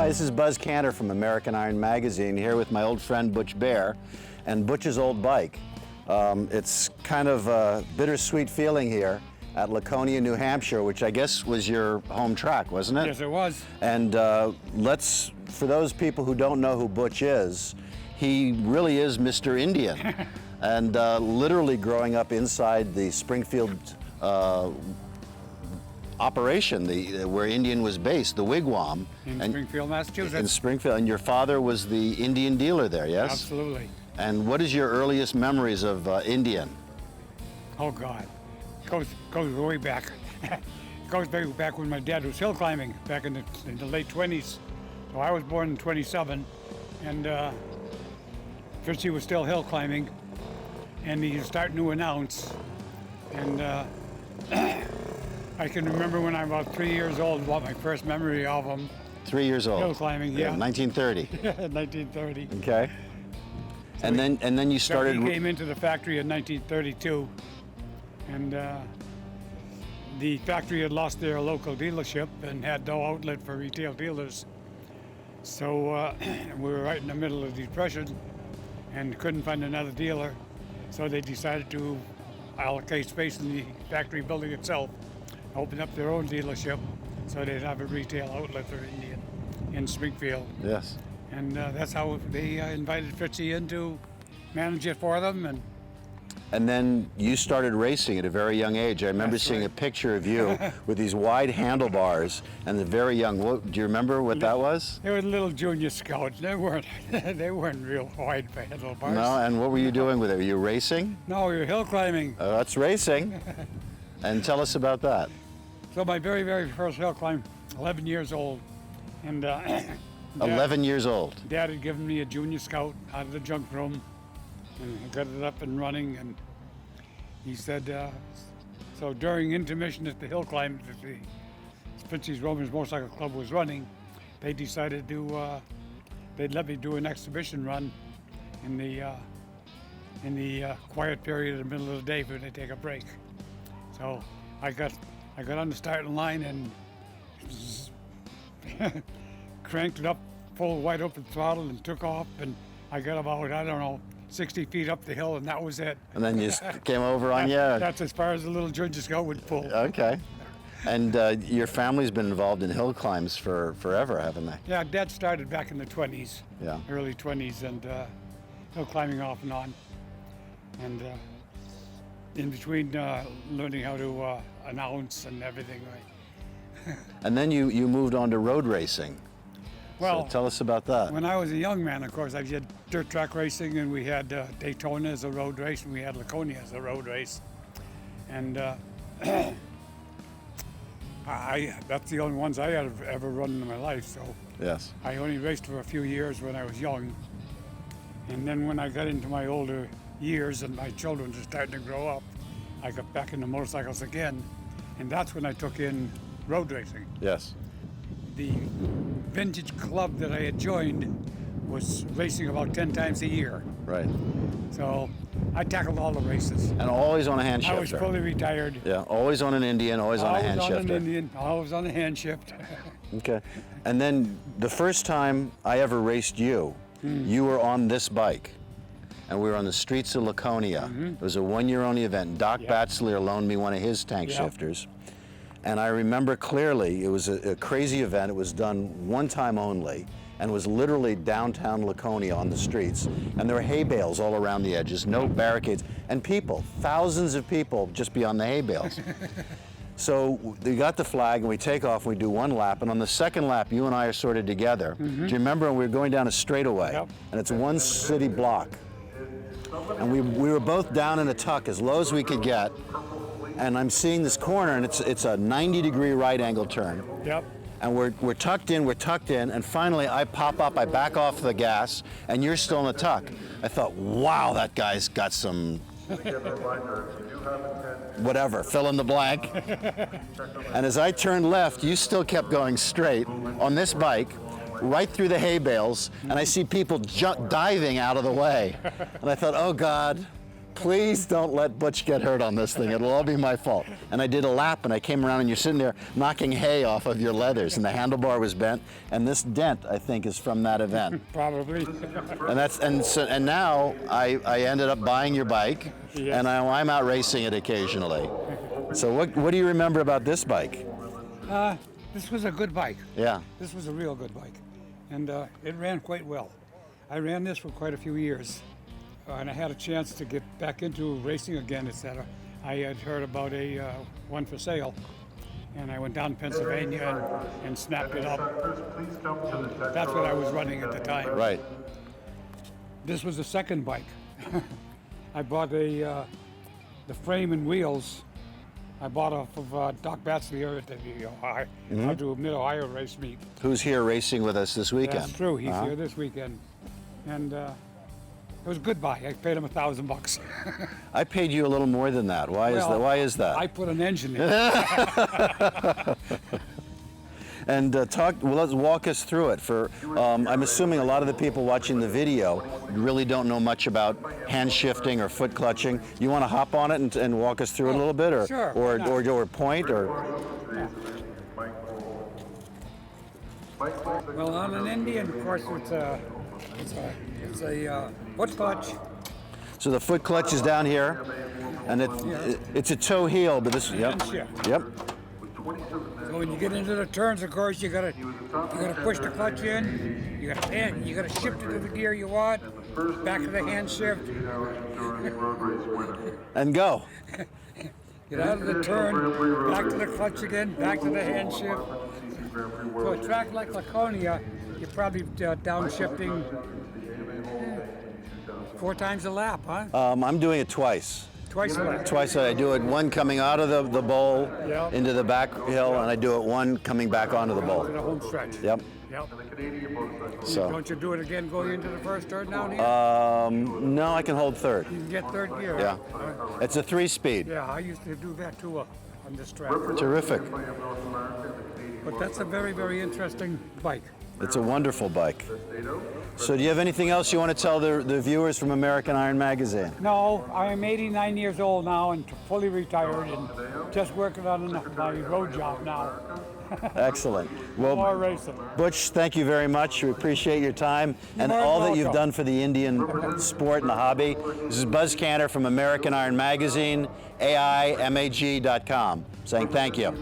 Hi, this is Buzz Kanter from American Iron Magazine, here with my old friend Butch Baer and Butch's old bike. It's kind of a bittersweet feeling here at Laconia, New Hampshire, which I guess was your home track, wasn't it? Yes, it was. And for those people who don't know who Butch is, he really is Mr. Indian. And literally growing up inside the Springfield operation, where Indian was based, the wigwam. In Springfield, Massachusetts. In Springfield, and your father was the Indian dealer there, yes? Absolutely. And what is your earliest memories of Indian? Oh God, goes way back. Goes way back when my dad was hill climbing back in the late 20s. So I was born in 27, and Fritzy was still hill climbing, and he was starting to announce. And I can remember when I was about 3 years old, what my first memory of him. 3 years old. Hill climbing, yeah. 1930. Yeah, 1930. Okay. So and then you started. He came into the factory in 1932, and the factory had lost their local dealership and had no outlet for retail dealers. So we were right in the middle of the depression and couldn't find another dealer. So they decided to allocate space in the factory building itself, open up their own dealership so they'd have a retail outlet for Indian in Springfield. Yes. And that's how they invited Fritzy in to manage it for them. And then you started racing at a very young age. I remember That's seeing right. a picture of you with these wide handlebars and the very young. Do you remember what that was? They were little junior scouts. They weren't real wide handlebars. No, and what were you doing with it? Were you racing? No, we were hill climbing. Oh, that's racing. And tell us about that. So my very, very first hill climb, 11 years old. And 11 years old. Dad had given me a junior scout out of the junk room and got it up and running. And he said, so during intermission at the hill climb that the Fritzy's Romans Motorcycle Club was running, they decided they'd let me do an exhibition run in the quiet period in the middle of the day when they take a break. So I got on the starting line and cranked it up full wide open throttle and took off, and I got about, I don't know, 60 feet up the hill, and that was it. And then you just came over on you? That's as far as the little junior scout would pull. Okay. And your family's been involved in hill climbs for forever, haven't they? Yeah, Dad started back in the 20s, Yeah. early 20s, and hill climbing off and on. And in between learning how to announce and everything. And then you moved on to road racing. Well, So tell us about that. when I was a young man, of course, I did dirt track racing, and we had Daytona as a road race, and we had Laconia as a road race. And that's the only ones I had ever run in my life. So Yes. I only raced for a few years when I was young. And then when I got into my older years and my children were starting to grow up, I got back into motorcycles again. And that's when I took in road racing. Yes. The vintage club that I had joined was racing about 10 times a year. Right. So I tackled all the races. And always on a hand I was shifter. fully retired. Yeah, always on an Indian, always on a hand Always on shifter. an Indian, always on a hand shift. Okay. And then the first time I ever raced you, you were on this bike. And we were on the streets of Laconia. It was a one-year-only event. Doc Batzler loaned me one of his tank shifters. And I remember clearly, it was a crazy event. It was done one time only, and was literally downtown Laconia on the streets. And there were hay bales all around the edges, no barricades, and people, thousands of people just beyond the hay bales. So we got the flag and we take off and we do one lap, and on the second lap you and I are sorted together. Do you remember when we were going down a straightaway? Yep. And it's one city block. And we were both down in a tuck as low as we could get, and I'm seeing this corner, and it's a 90-degree right angle turn. Yep. And we're tucked in, and finally I pop up, I back off the gas, and you're still in the tuck. I thought, wow, that guy's got some whatever, fill in the blank. And as I turned left, you still kept going straight on this bike, right through the hay bales, and I see people diving out of the way. And I thought, oh God, please don't let Butch get hurt on this thing. It'll all be my fault. And I did a lap, and I came around, and you're sitting there knocking hay off of your leathers, and the handlebar was bent. And this dent, I think, is from that event. Probably. And now I ended up buying your bike, Yes. and I'm out racing it occasionally. So what do you remember about this bike? This was a good bike. Yeah. This was a real good bike, and it ran quite well. I ran this for quite a few years, and I had a chance to get back into racing again, etc. I had heard about a one for sale, and I went down to Pennsylvania and snapped it up. That's what I was running at the time. Right. This was the second bike. I bought the frame and wheels. I bought off of Doc Batzlier at the Ohio, out to Mid-Ohio race meet. Who's here racing with us this weekend? That's true. He's here this weekend, and it was a good buy. I paid him $1,000. I paid you a little more than that. Why is that? I put an engine in it. And let's walk us through it. I'm assuming a lot of the people watching the video really don't know much about hand shifting or foot clutching. You want to hop on it and walk us through it a little bit, or Sure, or point, or? Well, on an Indian, of course, it's a foot clutch. So the foot clutch is down here, and it's a toe heel, but this. Yep. Yep. So when you get into the turns, of course, you gotta push the clutch in. You gotta shift it to the gear you want. Back to the hand shift. And go. Get out of the turn. Back to the clutch again. Back to the hand shift. So a track like Laconia, you're probably downshifting 4 times a lap, huh? I'm doing it twice. Twice a lap. Twice I do it, one coming out of the bowl Yep. into the back hill, and I do it one coming back onto the bowl. To the home stretch. Yep. Yep. So. Don't you do it again going into the first turn down here? No, I can hold third. You can get third gear. Yeah. It's a 3-speed. Yeah, I used to do that too on this track. Terrific. But that's a very, very interesting bike. It's a wonderful bike. So do you have anything else you want to tell the viewers from American Iron Magazine? No, I am 89 years old now and fully retired and just working on my road job now. Excellent. Well, More racing. Butch, thank you very much. We appreciate your time and You're all that you've welcome. done for the Indian sport and the hobby. This is Buzz Kanter from American Iron Magazine, AIMAG.com, saying thank you.